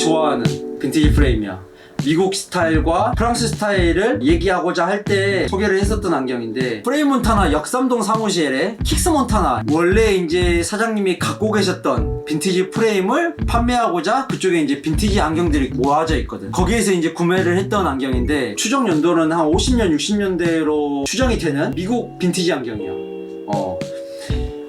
좋아하는 빈티지 프레임이야. 미국 스타일과 프랑스 스타일을 얘기하고자 할 때 소개를 했었던 안경인데, 프레임 몬타나 역삼동 사무실에 킥스 몬타나, 원래 이제 사장님이 갖고 계셨던 빈티지 프레임을 판매하고자 그쪽에 이제 빈티지 안경들이 모아져 있거든. 거기에서 이제 구매를 했던 안경인데, 추정 연도는 한 50년 60년대로 추정이 되는 미국 빈티지 안경이야.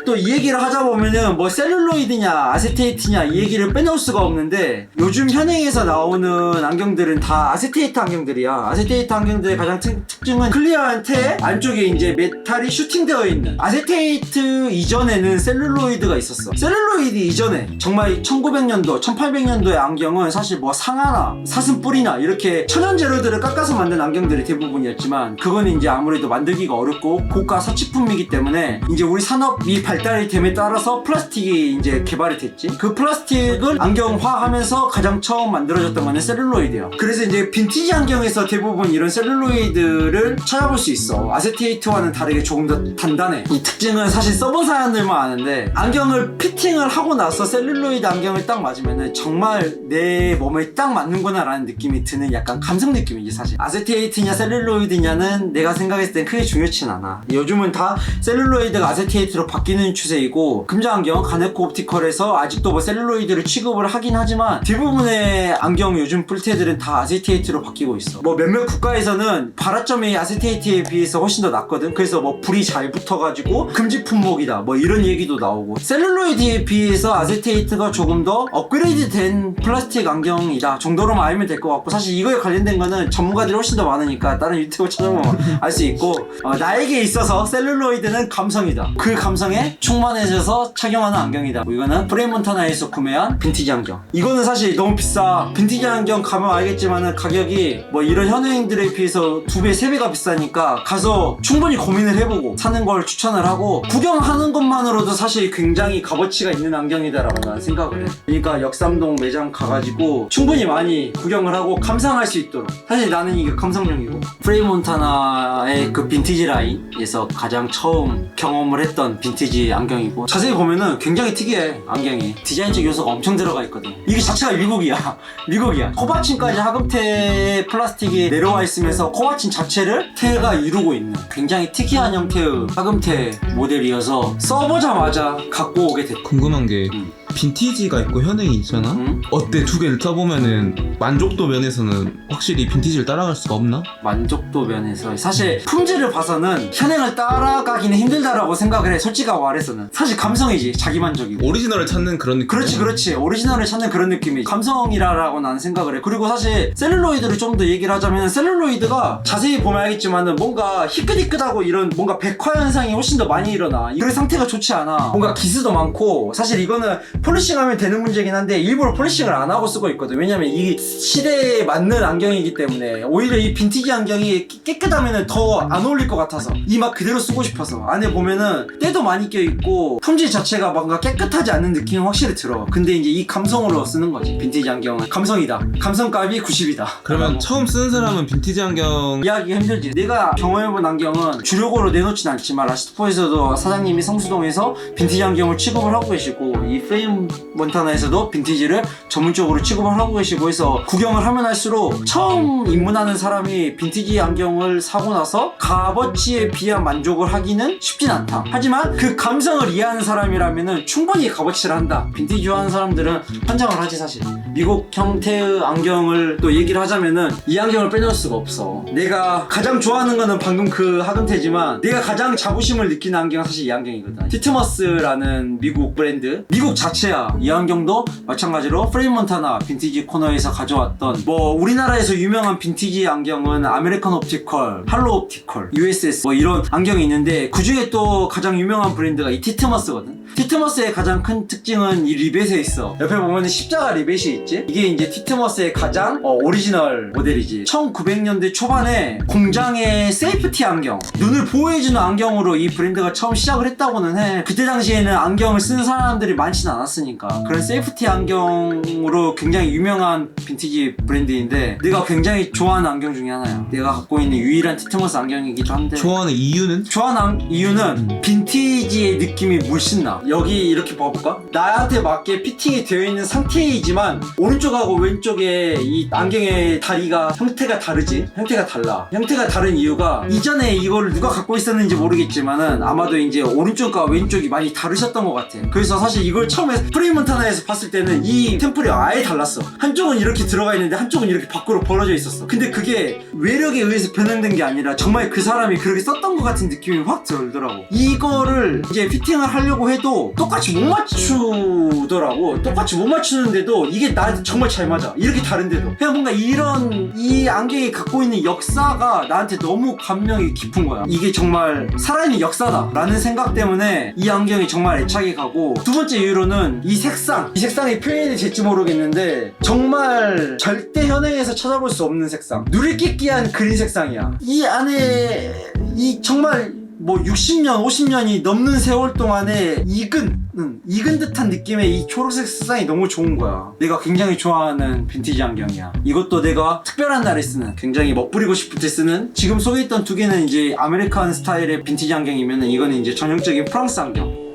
또 이 얘기를 하자 보면은 뭐 셀룰로이드냐 아세테이트냐 이 얘기를 빼놓을 수가 없는데, 요즘 현행에서 나오는 안경들은 다 아세테이트 안경들이야. 아세테이트 안경들의 가장 특징은 클리어한 테 안쪽에 이제 메탈이 슈팅되어 있는. 아세테이트 이전에는 셀룰로이드가 있었어. 셀룰로이드 이전에 정말 1900년도 1800년도의 안경은 사실 뭐 상아나 사슴뿔이나 이렇게 천연 재료들을 깎아서 만든 안경들이 대부분이었지만, 그건 이제 아무래도 만들기가 어렵고 고가 사치품이기 때문에 이제 우리 산업이 발달이 됨에 따라서 플라스틱이 이제 개발이 됐지. 그 플라스틱을 안경화하면서 가장 처음 만들어졌던 거는 셀룰로이드야. 그래서 이제 빈티지 안경에서 대부분 이런 셀룰로이드를 찾아볼 수 있어. 아세테이트와는 다르게 조금 더 단단해. 이 특징은 사실 써본 사람들만 아는데, 안경을 피팅을 하고 나서 셀룰로이드 안경을 딱 맞으면은 정말 내 몸에 딱 맞는구나 라는 느낌이 드는 약간 감성 느낌이지. 사실 아세테이트냐 셀룰로이드냐는 내가 생각했을 땐 크게 중요치는 않아. 요즘은 다 셀룰로이드가 아세테이트로 바뀌는 추세이고, 금자안경 가네코 옵티컬에서 아직도 뭐 셀룰로이드를 취급을 하긴 하지만 대부분의 안경 요즘 뿔테들은 다 아세테이트로 바뀌고 있어. 뭐 몇몇 국가에서는 발화점이 아세테이트에 비해서 훨씬 더 낮거든. 그래서 뭐 불이 잘 붙어가지고 금지 품목이다 뭐 이런 얘기도 나오고, 셀룰로이드에 비해서 아세테이트가 조금 더 업그레이드 된 플라스틱 안경이다 정도로만 알면 될 것 같고, 사실 이거에 관련된 거는 전문가들이 훨씬 더 많으니까 다른 유튜브 찾아보면 알 수 있고, 나에게 있어서 셀룰로이드는 감성이다. 그 감성에 충만해져서 착용하는 안경이다. 이거는 프레임 몬타나에서 구매한 빈티지 안경. 이거는 사실 너무 비싸. 빈티지 안경 가면 알겠지만은 가격이 뭐 이런 현행들에 비해서 2배, 3배가 비싸니까 가서 충분히 고민을 해보고 사는 걸 추천을 하고, 구경하는 것만으로도 사실 굉장히 값어치가 있는 안경이다라고 나는 생각을 해. 그러니까 역삼동 매장 가가지고 충분히 많이 구경을 하고 감상할 수 있도록. 사실 나는 이게 감상용이고, 프레임 몬타나의 그 빈티지 라인에서 가장 처음 경험을 했던 빈티지 안경이고, 자세히 보면은 굉장히 특이해. 안경이 디자인적 요소가 엄청 들어가 있거든. 이게 자체가 미국이야. 미국이야. 코받침까지 하급테 플라스틱이 내려와 있으면서 코받침 자체를 테가 이루고 있는 굉장히 특이한 형태의 하급테 모델이어서 써보자마자 갖고 오게 됐고. 궁금한 게 빈티지가 있고 현행이 있잖아? 어때? 두 개를 써보면은 만족도 면에서는 확실히 빈티지를 따라갈 수가 없나? 만족도 면에서 사실 품질을 봐서는 현행을 따라가기는 힘들다라고 생각을 해. 솔직하고 말해서는 사실 감성이지. 자기만족이고 오리지널을 찾는 그런 느낌. 그렇지 오리지널을 찾는 그런 느낌이 감성이라고 나는 생각을 해. 그리고 사실 셀룰로이드를 좀 더 얘기를 하자면, 셀룰로이드가 자세히 보면 알겠지만은 뭔가 희끗희끗하고 이런 뭔가 백화 현상이 훨씬 더 많이 일어나. 이런 상태가 좋지 않아. 뭔가 기스도 많고, 사실 이거는 폴리싱하면 되는 문제긴 한데 일부러 폴리싱을 안 하고 쓰고 있거든. 왜냐면 이 시대에 맞는 안경이기 때문에. 오히려 이 빈티지 안경이 깨끗하면 더 안 어울릴 것 같아서 이 맛 그대로 쓰고 싶어서. 안에 보면은 때도 많이 껴있고 품질 자체가 뭔가 깨끗하지 않는 느낌이 확실히 들어. 근데 이제 이 감성으로 쓰는 거지. 빈티지 안경은 감성이다. 감성값이 90이다. 그러면 처음 쓰는 사람은 빈티지 안경 이해하기가 힘들지. 내가 경험해본 안경은 주력으로 내놓진 않지만, 라시트포에서도 사장님이 성수동에서 빈티지 안경을 취급을 하고 계시고, 이 프레임 몬타나에서도 빈티지를 전문적으로 취급을 하고 계시고 해서 구경을 하면 할수록 처음 입문하는 사람이 빈티지 안경을 사고 나서 값어치에 비한 만족을 하기는 쉽진 않다. 하지만 그 감성을 이해하는 사람이라면 충분히 값어치를 한다. 빈티지 좋아하는 사람들은 환장을 하지. 사실 미국 형태의 안경을 또 얘기를 하자면은 이 안경을 빼놓을 수가 없어. 내가 가장 좋아하는 거는 방금 그 하금테지만, 내가 가장 자부심을 느끼는 안경은 사실 이 안경이거든. 티트머스라는 미국 브랜드, 미국 자체야. 이 안경도 마찬가지로 프레임 몬타나 빈티지 코너에서 가져왔던, 뭐 우리나라에서 유명한 빈티지 안경은 아메리칸 옵티컬, 할로 옵티컬, USS 뭐 이런 안경이 있는데, 그 중에 또 가장 유명한 브랜드가 이 티트머스거든. 티트머스의 가장 큰 특징은 이 리벳에 있어. 옆에 보면 십자가 리벳이 있지. 이게 이제 티트머스의 가장 오리지널 모델이지. 1900년대 초반에 공장의 세이프티 안경, 눈을 보호해주는 안경으로 이 브랜드가 처음 시작을 했다고는 해. 그때 당시에는 안경을 쓰는 사람들이 많지는 않았으니까. 그런 세이프티 안경으로 굉장히 유명한 빈티지 브랜드인데, 내가 굉장히 좋아하는 안경 중에 하나야. 내가 갖고 있는 유일한 티트머스 안경이기도 한데. 좋아하는 이유는? 좋아하는 이유는 빈티지의 느낌이 물씬 나. 자, 여기 이렇게 봐볼까? 나한테 맞게 피팅이 되어 있는 상태이지만 오른쪽하고 왼쪽에 이 안경의 다리가 형태가 다르지? 형태가 달라. 형태가 다른 이유가 이전에 이걸 누가 갖고 있었는지 모르겠지만은 아마도 이제 오른쪽과 왼쪽이 많이 다르셨던 것 같아. 그래서 사실 이걸 처음에 프레임몬타나에서 봤을 때는 이 템플이 아예 달랐어. 한쪽은 이렇게 들어가 있는데 한쪽은 이렇게 밖으로 벌어져 있었어. 근데 그게 외력에 의해서 변형된 게 아니라 정말 그 사람이 그렇게 썼던 것 같은 느낌이 확 들더라고. 이거를 이제 피팅을 하려고 해도 똑같이 못 맞추더라고. 똑같이 못 맞추는데도 이게 나한테 정말 잘 맞아. 이렇게 다른데도. 그냥 뭔가 이런 이 안경이 갖고 있는 역사가 나한테 너무 감명이 깊은 거야. 이게 정말 살아있는 역사다 라는 생각 때문에 이 안경이 정말 애착이 가고, 두 번째 이유로는 이 색상이 표현이 될지 모르겠는데 정말 절대 현행에서 찾아볼 수 없는 색상, 누리끼끼한 그린 색상이야. 이 안에 이 정말 뭐 60년 50년이 넘는 세월 동안에 익은 듯한 느낌의 이 초록색 색상이 너무 좋은 거야. 내가 굉장히 좋아하는 빈티지 안경이야. 이것도 내가 특별한 날에 쓰는, 굉장히 멋부리고 싶을 때 쓰는, 지금 소개했던 두 개는 이제 아메리칸 스타일의 빈티지 안경이면 이거는 이제 전형적인 프랑스 안경.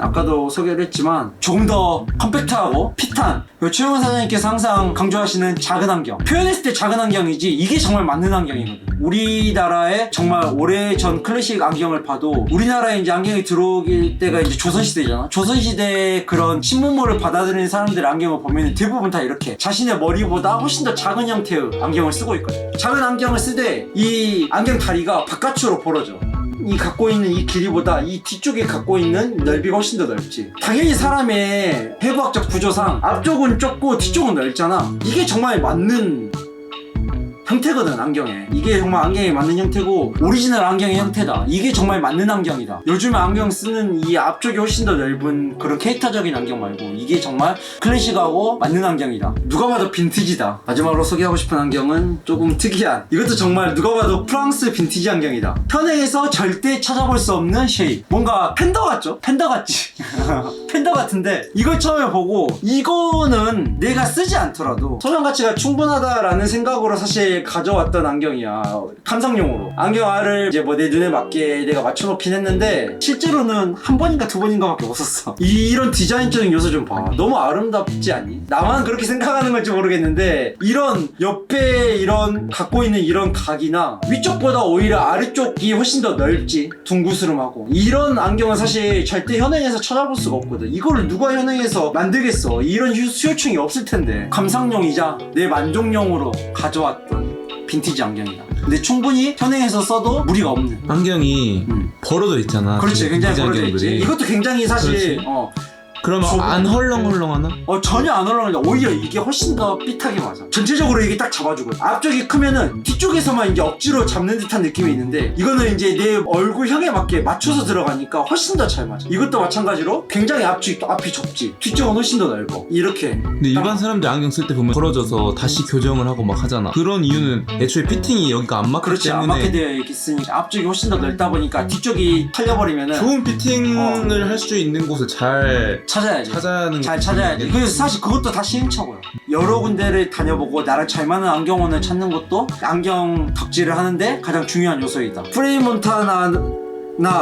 아까도 소개를 했지만 조금 더 컴팩트하고 핏한, 최영원 사장님께서 항상 강조하시는 작은 안경, 표현했을 때 작은 안경이지 이게 정말 맞는 안경이거든. 우리나라에 정말 오래전 클래식 안경을 봐도 우리나라에 이제 안경이 들어오길 때가 이제 조선시대잖아. 조선시대의 그런 신문물을 받아들이는 사람들의 안경을 보면 대부분 다 이렇게 자신의 머리보다 훨씬 더 작은 형태의 안경을 쓰고 있거든. 작은 안경을 쓰되 이 안경 다리가 바깥으로 벌어져. 이 갖고 있는 이 길이보다 이 뒤쪽에 갖고 있는 넓이가 훨씬 더 넓지. 당연히 사람의 해부학적 구조상 앞쪽은 좁고 뒤쪽은 넓잖아. 이게 정말 맞는 형태거든, 안경에. 이게 정말 안경에 맞는 형태고 오리지널 안경의 형태다. 이게 정말 맞는 안경이다. 요즘에 안경 쓰는 이 앞쪽이 훨씬 더 넓은 그런 캐릭터적인 안경 말고 이게 정말 클래식하고 맞는 안경이다. 누가 봐도 빈티지다. 마지막으로 소개하고 싶은 안경은 조금 특이한, 이것도 정말 누가 봐도 프랑스 빈티지 안경이다. 현행에서 절대 찾아볼 수 없는 쉐입. 뭔가 팬더 같죠? 팬더 같지? 팬더 같은데 이걸 처음에 보고 이거는 내가 쓰지 않더라도 소장 가치가 충분하다라는 생각으로 사실 가져왔던 안경이야. 감상용으로. 안경알을 이제 뭐 내 눈에 맞게 내가 맞춰놓긴 했는데 실제로는 한 번인가 두 번인가 밖에 없었어. 이런 디자인적인 요소 좀 봐. 너무 아름답지 않니? 나만 그렇게 생각하는 건지 모르겠는데 이런 옆에 이런 갖고 있는 이런 각이나 위쪽보다 오히려 아래쪽이 훨씬 더 넓지. 둥구스름하고. 이런 안경은 사실 절대 현행에서 찾아볼 수가 없거든. 이거를 누가 현행에서 만들겠어. 이런 수요층이 없을 텐데 감상용이자 내 만족용으로 가져왔던 빈티지 안경이다. 근데 충분히 현행에서 써도 무리가 없는 안경이 벌어져 있잖아. 그렇지, 굉장히 벌어져 있지. 안경들이. 이것도 굉장히 사실 그러면 안 헐렁헐렁하나? 전혀 안 헐렁하는데 오히려 이게 훨씬 더 핏하게 맞아. 전체적으로 이게 딱 잡아주거든. 앞쪽이 크면은 뒤쪽에서만 이제 억지로 잡는 듯한 느낌이 있는데 이거는 이제 내 얼굴형에 맞게 맞춰서 들어가니까 훨씬 더 잘 맞아. 이것도 마찬가지로 굉장히 앞이 좁지, 뒤쪽은 훨씬 더 넓어. 이렇게. 근데 일반 사람들 안경 쓸 때 보면 벌어져서 다시 교정을 하고 막 하잖아. 그런 이유는 애초에 피팅이 여기가 안 맞기 그렇지, 때문에. 안 맞게 되어 있으니까 앞쪽이 훨씬 더 넓다 보니까 뒤쪽이 털려버리면은 좋은 피팅을 할 수 있는 곳을 잘 찾아야지. 잘 찾아야지. 그래서 사실 그것도 다 시행착오야. 여러 군데를 다녀보고 나랑 잘 맞는 안경원을 찾는 것도 안경 덕질을 하는데 가장 중요한 요소이다. 프레임몬타나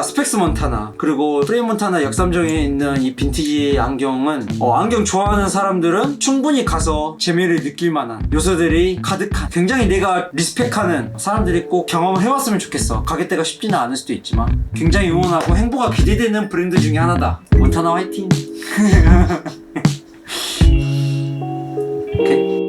스펙스몬타나 그리고 프레임몬타나 역삼정에 있는 이 빈티지 안경은 안경 좋아하는 사람들은 충분히 가서 재미를 느낄 만한 요소들이 가득한, 굉장히 내가 리스펙하는 사람들이 꼭 경험을 해봤으면 좋겠어. 가격대가 쉽지는 않을 수도 있지만 굉장히 응원하고 행보가 기대되는 브랜드 중에 하나다. 몬타나 화이팅. 오케이.